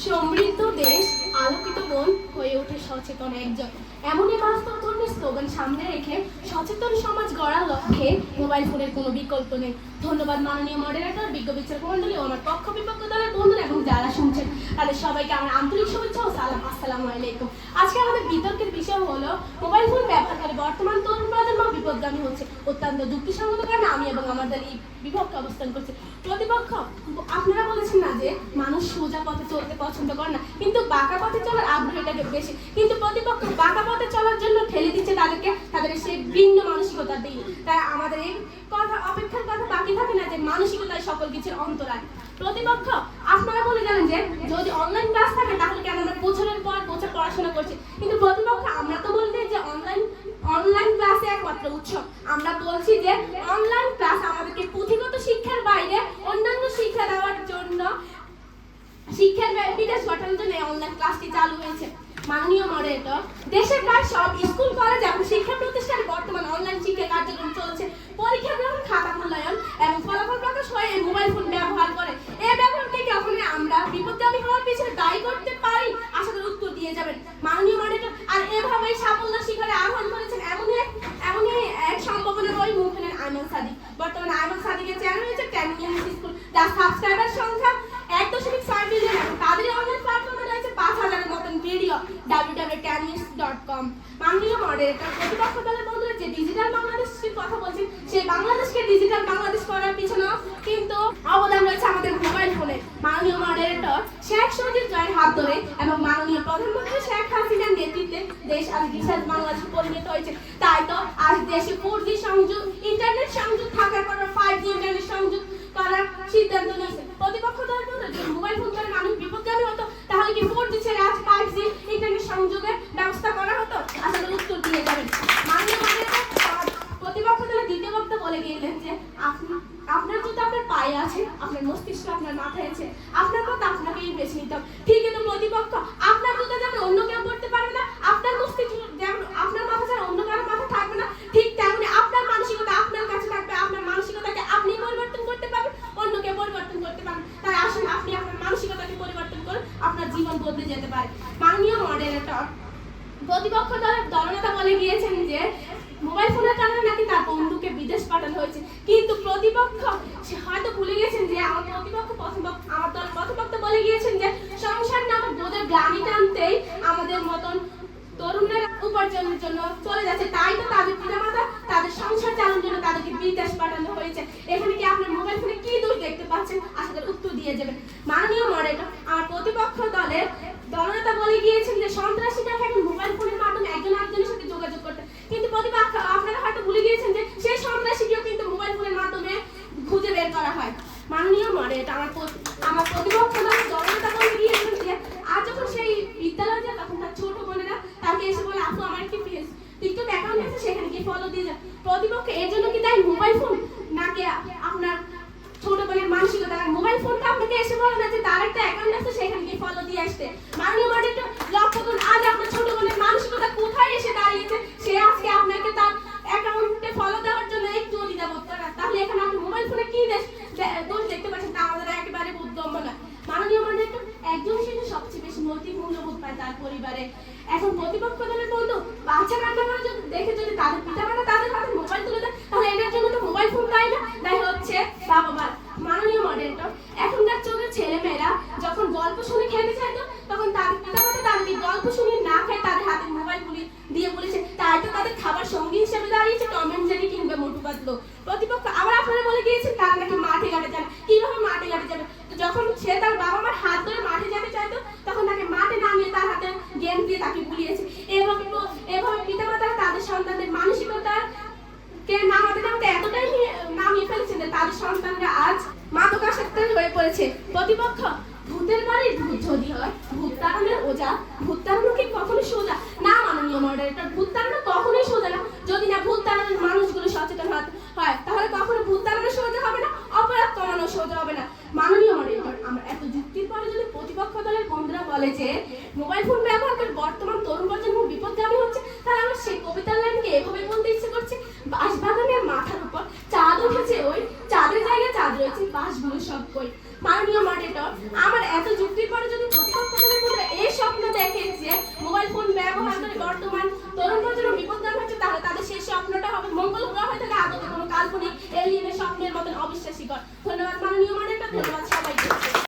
সমৃদ্ধ দেশ আলোকিত মন হয়ে ওঠে সচেতন একজন। এমনই বাস্তবধর্মী স্লোগান সামনে রেখে সচেতন সমাজ গড়ার লক্ষ্যে মোবাইল ফোনের কোনো বিকল্প নেই। ধন্যবাদ মাননীয় মডারেটর, বিজ্ঞ বিচারক মণ্ডলী ও আমার পক্ষ বিপক্ষ দলের বন্ধুরা এবং যারা শুনছেন তাদের সবাইকে আমার আন্তরিক শুভেচ্ছা ও সালাম। আসসালামু আলাইকুম। আজকে আমাদের বিতর্কের বিষয় হলো মোবাইল ফোন ব্যবহারকারী বর্তমান তরুণ প্রজন্ম বিপদগামী হচ্ছে। অত্যন্ত যুক্তিসঙ্গত কারণে আমি এবং আমাদের এই বিপক্ষে অবস্থান করছি। প্রতিপক্ষ আপনারা বলেছেন না যে মানুষ সোজা পথে চলতে পছন্দ করে না, কিন্তু বাঁকা পথে চলার আগ্রহটাকে বেশি। কিন্তু প্রতিপক্ষ বাঁকা পথে চলার জন্য ঠেলে দিচ্ছে তাদেরকে, তাদের সেই ভিন্ন মানসিকতা দিয়ে। তাই আমাদের এই কথা অপেক্ষার কথা বাকি থাকে না যে মানসিকতায় সকল কিছুর অন্তরায়। প্রতিপক্ষ আপনারা বলে জানেন যে যদি অনলাইন ক্লাস থাকে তাহলে কেন আমরা বছরের পর বছর পড়াশোনা করছি, কিন্তু প্রতিপক্ষ আমরা তো বলতে যে অনলাইন ক্লাসে একমাত্র উৎসব। আমরা বলছি যে অনলাইন ক্লাস আমাদেরকে পুঁথিগত শিক্ষার বাইরে অন্যান্য শিক্ষা দেওয়ার জন্য, শিক্ষার বিকাশ ঘটানোর জন্য অনলাইন ক্লাসটি চালু হয়েছে। মাননীয় মডারেটর, দেশের প্রায় সব স্কুল কলেজ এবং শিক্ষা প্রতিষ্ঠানে বর্তমানে অনলাইন শিক্ষা কার্যক্রম চলছে। পরীক্ষা গ্রহণ, খাতা মূল্যায়ন এবং ফলাফল প্রকাশ হয়ে এই মোবাইল ফোন ব্যবহার করে। এই ব্যবহারকে কখনোই আমরা বিপদগামী হওয়ার পিছনে দায়ী করতে পারি? আশা করি উত্তর দিয়ে যাবেন মাননীয় মডারেটর। আর এভাবেই সাফল্য শিখরে আহ্বান করেছেন এমনই এক সম্ভাবনা বই মুখেন আইমান সাদিক। বর্তমানে আইমান সাদিকের চ্যানেল হয়েছে 10 মিলিয়ন স্কুল, যার সাবস্ক্রাইবার সংখ্যা 1.6 মিলিয়ন এবং তাদের অনলাইন প্ল্যাটফর্মে রয়েছে 5,000-এর মতন ভিডিও www.10news.com। মাননীয় মডারেটর, প্রতিপক্ষ দলের বন্ধুরা যে ডিজিটাল বাংলাদেশের কথা বলছেন, সেই বাংলাদেশকে ডিজিটাল বাংলাদেশ করার পিছনে কিন্তু অবদান রয়েছে আমাদের মোবাইল ফোনে। মাননীয় মডারেটর, শেখ শহীদ জয়ের হাত ধরে এবং মাননীয় প্রধানমন্ত্রী শেখ হাসিনার নেতৃত্বে দেশ আজ ডিজিটাল বাংলাদেশে পরিণত হয়েছে। তাই তো আজ দেশে 4G সংযোগ, ইন্টারনেট সংযোগ থাকার পর 5G ইন্টারনেট সংযোগ করার সিদ্ধান্ত নিয়েছে। প্রতিপক্ষ দলের বন্ধুরা যদি মোবাইল ফোন করে মানুষ বিপদগামী হতো তাহলে কি 4G ছেড়ে আজ 5G ইন্টারনেট সংযোগের ব্যবস্থা করা হতো? আসলে উত্তর দিয়ে যাবেন মাননীয় মডারেটর। প্রতিপক্ষ দলের দ্বিতীয় বক্তা বলে গেলেন যে আপনার জুতো আপনার পায়ে আছে, আপনার মস্তিষ্ক আপনার মাথায় আছে, আপনার পথ আপনাকেই বেছে নিতে হবে। ঠিক কিন্তু প্রতিপক্ষ, আপনার জুতো যেমন অন্য কেউ পড়তে পারবে না, আপনার মস্তিষ্ক যেমন আপনার মাথা ছাড়া অন্য কারো মাথা থাকবে না, ঠিক তেমনি আপনার মানসিকতা আপনার কাছে থাকবে। আপনার মানসিকতাকে আপনি পরিবর্তন করতে পারবেন, অন্য কেউ পরিবর্তন করতে পারবেন। তাই আসুন আপনি আপনার মানসিকতাকে পরিবর্তন করুন, আপনার জীবন বদলে যেতে পারে। মাননীয় মডারেটর, প্রতিপক্ষ দলের দলনেতা বলে গিয়েছেন যে মোবাইল ফোনের কারণে নাকি তার বন্ধুকে বিদেশ পাঠানো হয়েছে, কিন্তু প্রতিপক্ষ হয়তো ভুলে গেছেন যে আমার দল প্রতিপক্ষ বলে গিয়েছেন যে সংসার নামক বোধের গ্লানি টানতেই আমাদের মতন তরুণের উপার্জনের জন্য চলে যাচ্ছে। তাই তো তাদের পিতামাতা তাদের সংসার চালানোর জন্য তাদেরকে বিদেশ পাঠানো হয়েছে। এখানে কি আপনার মোবাইল ফোনে কি দোষ দেখতে পাচ্ছেন? আশা করি উত্তর দিয়ে যাবেন মাননীয় মডারেটর। আমার প্রতিপক্ষ দলের দলনেতা বলে গিয়েছেন যে সন্ত্রাসীরা এখন মোবাইল ফোনের মাধ্যমে একজন আরেকজনের সাথে যোগাযোগ করতে, কিন্তু প্রতিপক্ষ আপনারা হয়তো ভুলে গিয়েছেন যে সেই সন্ত্রাসীকেও কিন্তু মোবাইল ফোনের মাধ্যমে খুঁজে বের করা হয়। মাননীয় মডারেটর, আমার প্রতিপক্ষ দলের দলনেতা বলে গিয়েছেন যে আজ যখন সেই বিদ্যালয়ে যায় তখন তার ছোট বোনেরা তাকে এসে বলে আপু আমার একটি টিকটক অ্যাকাউন্ট আছে, সেখানে গিয়ে ফলো দিয়ে যান। প্রতিপক্ষ এর জন্য কি তাই মোবাইল ফোন নাকি আপনার ছোট বোনের মানসিকতা? মোবাইল ফোনটা আপনাকে এসে বলে না যে তার একটা অ্যাকাউন্ট আছে, সেখানে গিয়ে ফলো দিয়ে আসতে। মাননীয় মডারেটর, লক্ষ্য করুন আজ আপনার ছোট বোনের মানসিকতা কোথায় এসে দাঁড়িয়েছে। সে আজকে আপনাকে তার অ্যাকাউন্টে ফলো দেওয়ার জন্য একটু দ্বিধাবোধ করে না। তাহলে এখানে আপনি মোবাইল ফোনে কি দোষ দেখতে পাচ্ছেন তা আমাদের একেবারে বোধগম্য না। মাননীয় মডারেটর, একজন শিশু সবচেয়ে বেশি নৈতিক মূল্যবোধ পায় তার পরিবারে। এখন প্রতিপক্ষ দলের বন্ধু বাচ্চা কান্না করে দেখে যদি তাদের পিতামাতা তাদের হাতে মোবাইল তুলে দেয় তাহলে এটার জন্য তো মোবাইল ফোন তাই না, তাই হচ্ছে বাবা মা। মাননীয় মডারেটর, এখনকার চোখের ছেলেমেয়েরা যখন গল্প শুনে খেতে চাইতো তখন তাদের পিতামাতা তাদেরকে গল্প শুনে না খেয়ে তাদের হাতে মোবাইল দিয়ে বলেছে, তাই তো তাদের খাবার সঙ্গী হিসেবে দাঁড়িয়েছে টম এন্ড জেরি কিংবা মোটু পাতলু। প্রতিপক্ষ আবার আপনারা বলে গিয়েছেন তারা নাকি মাঠে ঘাটে যাবে। কিভাবে মাঠে ঘাটে যাবে? যখন সে তার বাবা মার হাত ধরে মাঠে যেতে চাইতো তখন তাকে মাঠে নামিয়ে তার হাতে গেম দিয়ে তাকে বুলিয়েছে। এভাবে পিতামাতারা তাদের সন্তানদের মানসিকতাকে নামাতে নামাতে এতটাই নামিয়ে ফেলেছেন যে তাদের সন্তানরা আজ মাদকাসক্ত হয়ে পড়েছে। প্রতিপক্ষ, ভূতের বাড়ির ভূত যদি হয় ভূত তাড়ানোর ওজা, ভূত তাড়ানো কি কখনোই সোজা না? মাননীয় মডারেটর, ভূত তাড়ানো কখনোই সোজা না। যদি না ভূত তাড়ানোর মানুষগুলো সচেতন হয় তাহলে কখনো ভূত তাড়ানো সোজা হবে না, অপরাধ কমানো সোজা হবে না। মাননীয় মডারেটর, আমরা এত যুক্তির পরে যদি প্রতিপক্ষ দলের বন্ধুরা বলে যে মোবাইল ফোন ব্যবহার করে বর্তমান তরুণ প্রজন্ম বিপদগামী হচ্ছে, তাহলে আমার সেই কবিতার লাইনকে এভাবে বলতে ইচ্ছে করছে, বাঁশবাগানের মাথার উপর চাঁদ উঠেছে, ওই চাঁদের জায়গায় চাঁদ রয়েছে, বাঁশগুলো সব কই। মাননীয় মডারেটর, আমার এত যুক্তির পরে যদি প্রতিপক্ষ আধুনিক এলিয়ে